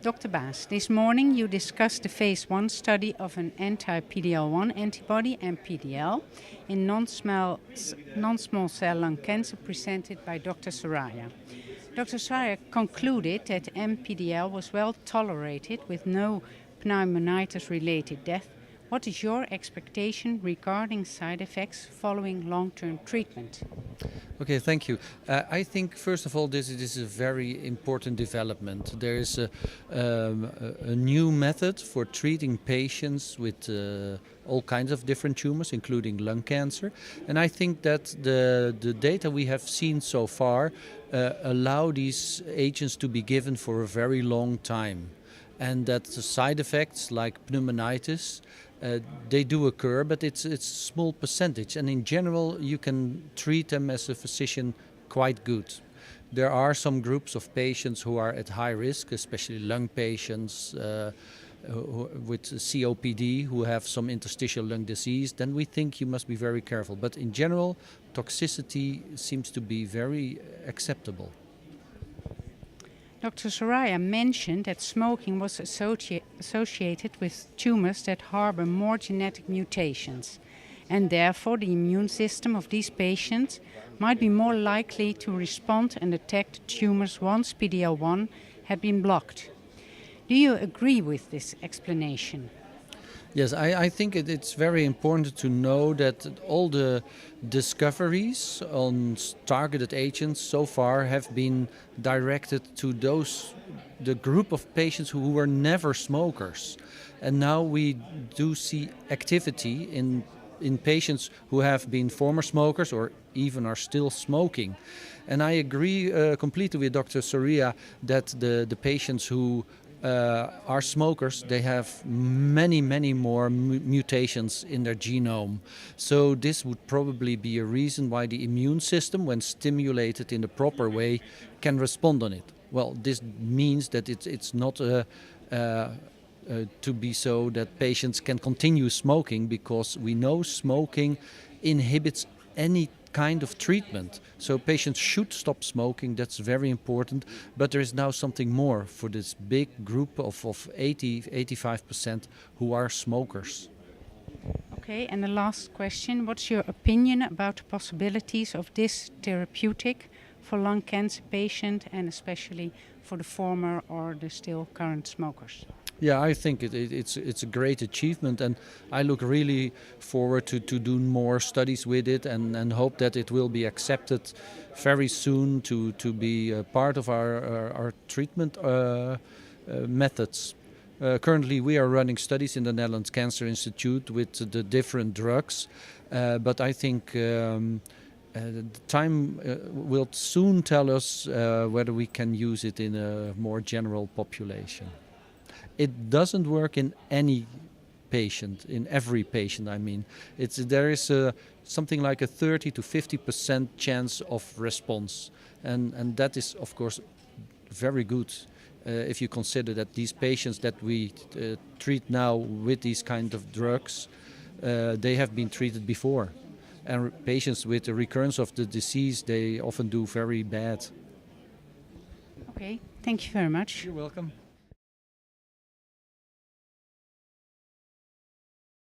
Dr. Baas, this morning you discussed the phase 1 study of an anti-PD-L1 antibody, MPDL, in non-small cell lung cancer presented by Dr. Soraya. Dr. Soraya concluded that MPDL was well tolerated with no pneumonitis-related death. What is your expectation regarding side effects following long-term treatment? Okay, thank you. I think, first of all, this is a very important development. There is a new method for treating patients with all kinds of different tumors, including lung cancer. And I think that the data we have seen so far allow these agents to be given for a very long time. And that the side effects like pneumonitis, they do occur, but it's a small percentage. And in general, you can treat them as a physician quite good. There are some groups of patients who are at high risk, especially lung patients with COPD who have some interstitial lung disease. Then we think you must be very careful. But in general, toxicity seems to be very acceptable. Dr. Soraya mentioned that smoking was associated with tumors that harbor more genetic mutations, and therefore the immune system of these patients might be more likely to respond and attack the tumors once PD-L1 had been blocked. Do you agree with this explanation? Yes, I think it's very important to know that all the discoveries on targeted agents so far have been directed to the group of patients who were never smokers. And now we do see activity in patients who have been former smokers or even are still smoking. And I agree completely with Dr. Soria that the patients who are smokers, they have many more mutations in their genome. So this would probably be a reason why the immune system, when stimulated in the proper way, can respond on it. Well, this means that it's not to be so that patients can continue smoking, because we know smoking inhibits any kind of treatment. So patients should stop smoking, that's very important. But there is now something more for this big group of 85% who are smokers. Okay, and the last question. What's your opinion about the possibilities of this therapeutic for lung cancer patients, and especially for the former or the still current smokers? Yeah, I think it's a great achievement, and I look really forward to do more studies with it, and hope that it will be accepted very soon to be a part of our treatment methods. Currently we are running studies in the Netherlands Cancer Institute with the different drugs, but I think the time will soon tell us whether we can use it in a more general population. It doesn't work in any patient, in every patient I mean. There is something like a 30 to 50% chance of response, and that is of course very good if you consider that these patients that we treat now with these kind of drugs, they have been treated before. And patients with the recurrence of the disease, they often do very bad. Okay, thank you very much. You're welcome.